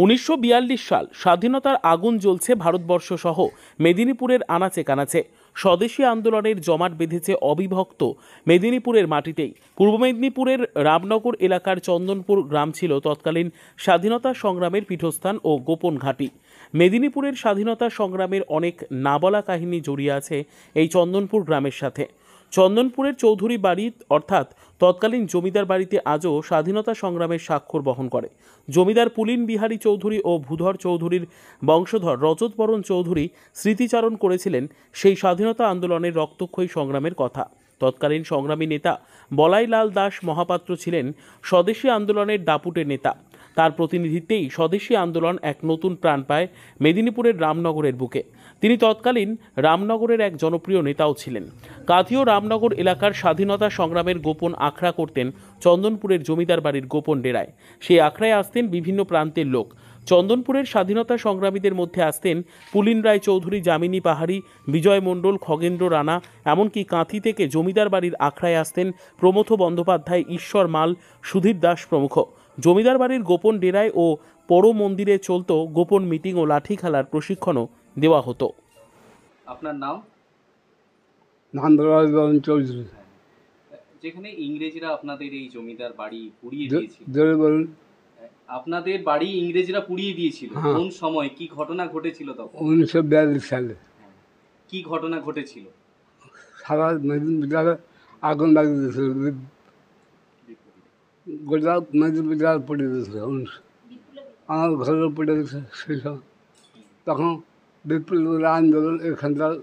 1942 সাল স্বাধীনতার আগুন জ্বলছে ভারতবর্ষ সহ মেদিনীপুরের আনাচে কানাচে। স্বদেশী আন্দোলনের জমাট বেঁধেছে অবিভক্ত মেদিনীপুরের মাটিতেই। পূর্ব মেদিনীপুরের রামনগর এলাকার চন্দনপুর গ্রাম ছিল তৎকালীন স্বাধীনতা সংগ্রামের পীঠস্থান ও গোপন ঘাঁটি। মেদিনীপুরের স্বাধীনতা সংগ্রামের অনেক নাবলা কাহিনী জড়িয়ে আছে এই চন্দনপুর গ্রামের সাথে। চন্দনপুরের চৌধুরী বাড়ি অর্থাৎ তৎকালীন জমিদার বাড়িতে আজও স্বাধীনতা সংগ্রামের স্বাক্ষর বহন করে। জমিদার পুলিন বিহারী চৌধুরী ও ভূধর চৌধুরীর বংশধর রজত বরণ চৌধুরী স্মৃতিচারণ করেছিলেন সেই স্বাধীনতা আন্দোলনের রক্তক্ষয়ী সংগ্রামের কথা। তৎকালীন সংগ্রামী নেতা বলাইলাল দাস মহাপাত্র ছিলেন স্বদেশী আন্দোলনের দাপুটে নেতা। তার প্রতিনিধিত্বেই স্বদেশী আন্দোলন এক নতুন প্রাণ পায় মেদিনীপুরের রামনগরের বুকে। তিনি তৎকালীন রামনগরের এক জনপ্রিয় নেতাও ছিলেন। কাথিও রামনগর এলাকার স্বাধীনতা সংগ্রামের গোপন আখড়া করতেন চন্দনপুরের জমিদার বাড়ির গোপন ডেরায়। সেই আখড়ায় আসতেন বিভিন্ন প্রান্তের লোক। চন্দনপুরের স্বাধীনতা সংগ্রামীদের মধ্যে আসতেন পুলিন রায় চৌধুরী, যামিনী পাহাড়ি, বিজয় মণ্ডল, খগেন্দ্র রানা, এমনকি কাঁথি থেকে জমিদার বাড়ির আখড়ায় আসতেন প্রমথ বন্দ্যোপাধ্যায়, ঈশ্বর মাল, সুধীর দাস প্রমুখ। জমিদার বাড়ির গোপন ডেরায় ও পৌর মন্দিরে চলত গোপন মিটিং ও লাঠি খেলার প্রশিক্ষণও দেওয়া হতো। আপনার নাম? নান্দলাল চৌধুরী। যেখানে ইংরেজরা আপনাদের এই জমিদার বাড়ি পুড়িয়ে দিয়েছিল, বলুন। আপনাদের বাড়ি ইংরেজরা পুড়িয়ে দিয়েছিল, কোন সময় কি ঘটনা ঘটেছিল তখন? 1942 সালে। কি ঘটনা ঘটেছিল? সারা মেদিনীপুর আগুন লাগিয়ে দিয়েছিল, গোটা মেদিনীপুর পড়ে দিয়েছিল। আমার ঘরেও পড়ে গেছে সেই সময়। তখন বিপ্লবীর আন্দোলন এখানকার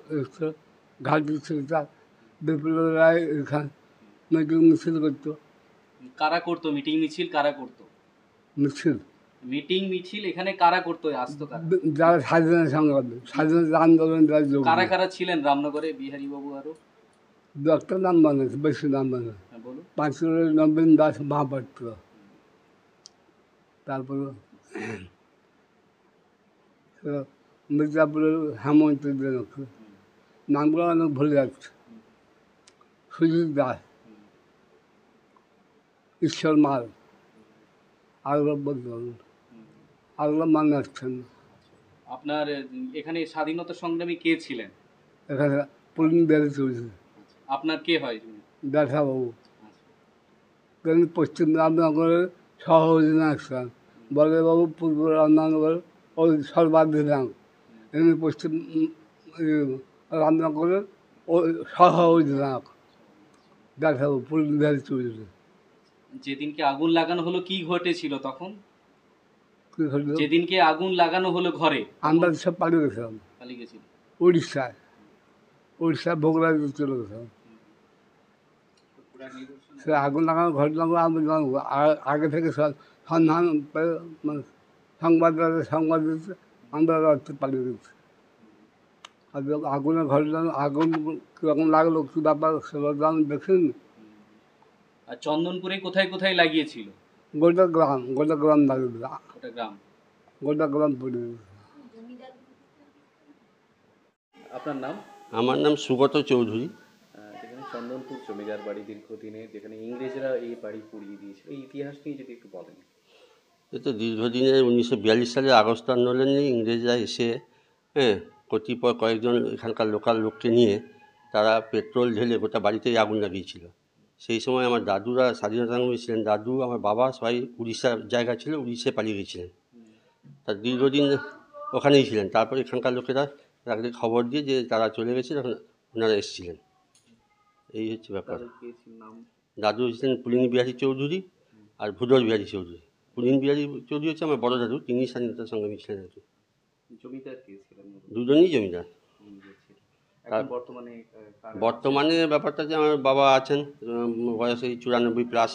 ঘাটি ছিল, বিপ্লবীরা এখানে মিটিং মিছিল করতো। কারা করতো মিটিং মিছিল? কারা করতো মিটিং মিছিল? এখানে কারা করতো? আসতো কারা? যারা স্বাধীনতা সংগ্রাম, স্বাধীনতা আন্দোলন কারা কারা ছিলেন রামনগরে? বিহারী বাবু আরো একটা নাম বানিয়েছে, বেশি নাম বানিয়েছে। বলুন। 5 নবীন দাস মহাপাত্র, তারপরে মির্জাপুরের হেমন্ত জনক, নামগুলো অনেক ভুলে যাচ্ছে। সুজিত দাস, ঈশ্বর মাল, আরো বলতে আরো মানে আসছেন। আপনার এখানে স্বাধীনতা সংগ্রামী কে ছিলেন? এখানে পুলিন বিহারী চৌধুরী। আপনার কে হয়? দাসাবাবু। পশ্চিম রামনগরের সহ অধিনায়ক বলদেববাবু, পূর্ব রামনগরের সর্বাধিনায়ক। এমনি পশ্চিম রামনগরের সহ অধিনায়ক দাসাবাবু, পুলিন বিহারী চৌধুরী। যেদিনকে আগুন লাগানো হলো কি ঘটেছিল তখন? যেদিনকে আগুন লাগানো হলো ঘরে, আমরা সব পালিয়ে গেছিলাম। পালিয়ে গেছিল উড়িষ্যায় বগুড়ায় চলে গেছিলাম। সে আগুন লাগানো ঘটনা আমি আগে থেকে সন্ধান সংবাদ দিচ্ছে, আমরা পালিয়ে গেছি। আর আগুনের ঘটনা, আগুন কীরকম লাগলো, কী ব্যাপার, সেটা আমি দেখিনি। আর চন্দনপুরে কোথায় কোথায় লাগিয়েছিল? গোটা গ্রাম লাগিয়ে দিল, গোটা গ্রাম পড়ে গেছে। আপনার নাম? আমার নাম সুগত চৌধুরী। যেখানে চন্দনপুর জমিদার বাড়ি দীর্ঘদিনে, যেখানে ইংরেজরা এই বাড়ি পুড়িয়ে দিয়েছিল, এই ইতিহাস নিয়ে যদি একটু বলেন। এই তো দীর্ঘদিনের 1942 সালের আগস্ট আন্দোলনে ইংরেজরা এসে কতিপয় কয়েকজন এখানকার লোকাল লোককে নিয়ে তারা পেট্রোল ঢেলে গোটা বাড়িতেই আগুন লাগিয়েছিল। সেই সময় আমার দাদুরা স্বাধীনতা সংগ্রামী ছিলেন। দাদু, আমার বাবা সবাই উড়িষ্যার জায়গা ছিল, উড়িষ্যায় পালিয়ে গিয়েছিলেন। তার দীর্ঘদিন ওখানেই ছিলেন। তারপর এখানকার লোকেরা তাকে খবর দিয়ে যে তারা চলে গেছে, তখন ওনারা এসেছিলেন। এই হচ্ছে ব্যাপার। দাদু ছিলেন পুলিন বিহারী চৌধুরী আর ভূধর বিহারী চৌধুরী। পুলিন বিহারী চৌধুরী হচ্ছে আমার বড় দাদু, তিনি স্বাধীনতা সংগ্রামী ছিলেন আর কি। জমিদার কে ছিলেন? দুজনেই জমিদার। বর্তমানে ব্যাপারটা যে আমার বাবা আছেন, বয়স এই 94+,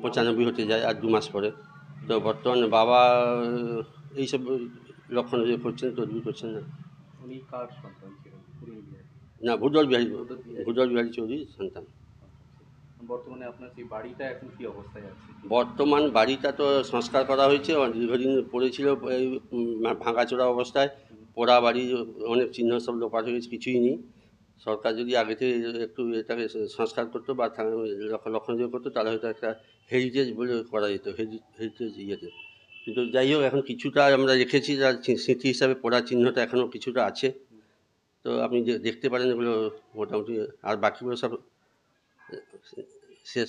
95 হতে যায় আর 2 মাস পরে। তো বর্তমানে বাবা এইসব লক্ষণ করছেন, তদবির করছেন না। উনি কার সন্তান ছিলেন? না, ভূধর বিহারী চৌধুরীর সন্তান। বর্তমানে আপনার সেই বাড়িটা এখন কি অবস্থায় আছে? বর্তমান বাড়িটা তো সংস্কার করা হয়েছে, দীর্ঘদিন পড়েছিল এই ভাঙাচোরা অবস্থায়। পোড়া বাড়ি, অনেক চিহ্ন সব লোপাট হয়ে গেছে, কিছুই নেই। সরকার যদি আগে থেকে একটু এটাকে সংস্কার করতো বা লক্ষণযোগ্য করতো, তাহলে হয়তো একটা হেরিটেজ বলে করা যেত, হেরিটেজ ইয়েতে। কিন্তু যাই হোক এখন কিছুটা আমরা রেখেছি, যার স্মৃতি হিসাবে পোড়া চিহ্নটা এখনও কিছুটা আছে। তো আপনি দেখতে পারেন এগুলো মোটামুটি, আর বাকিগুলো সব শেষ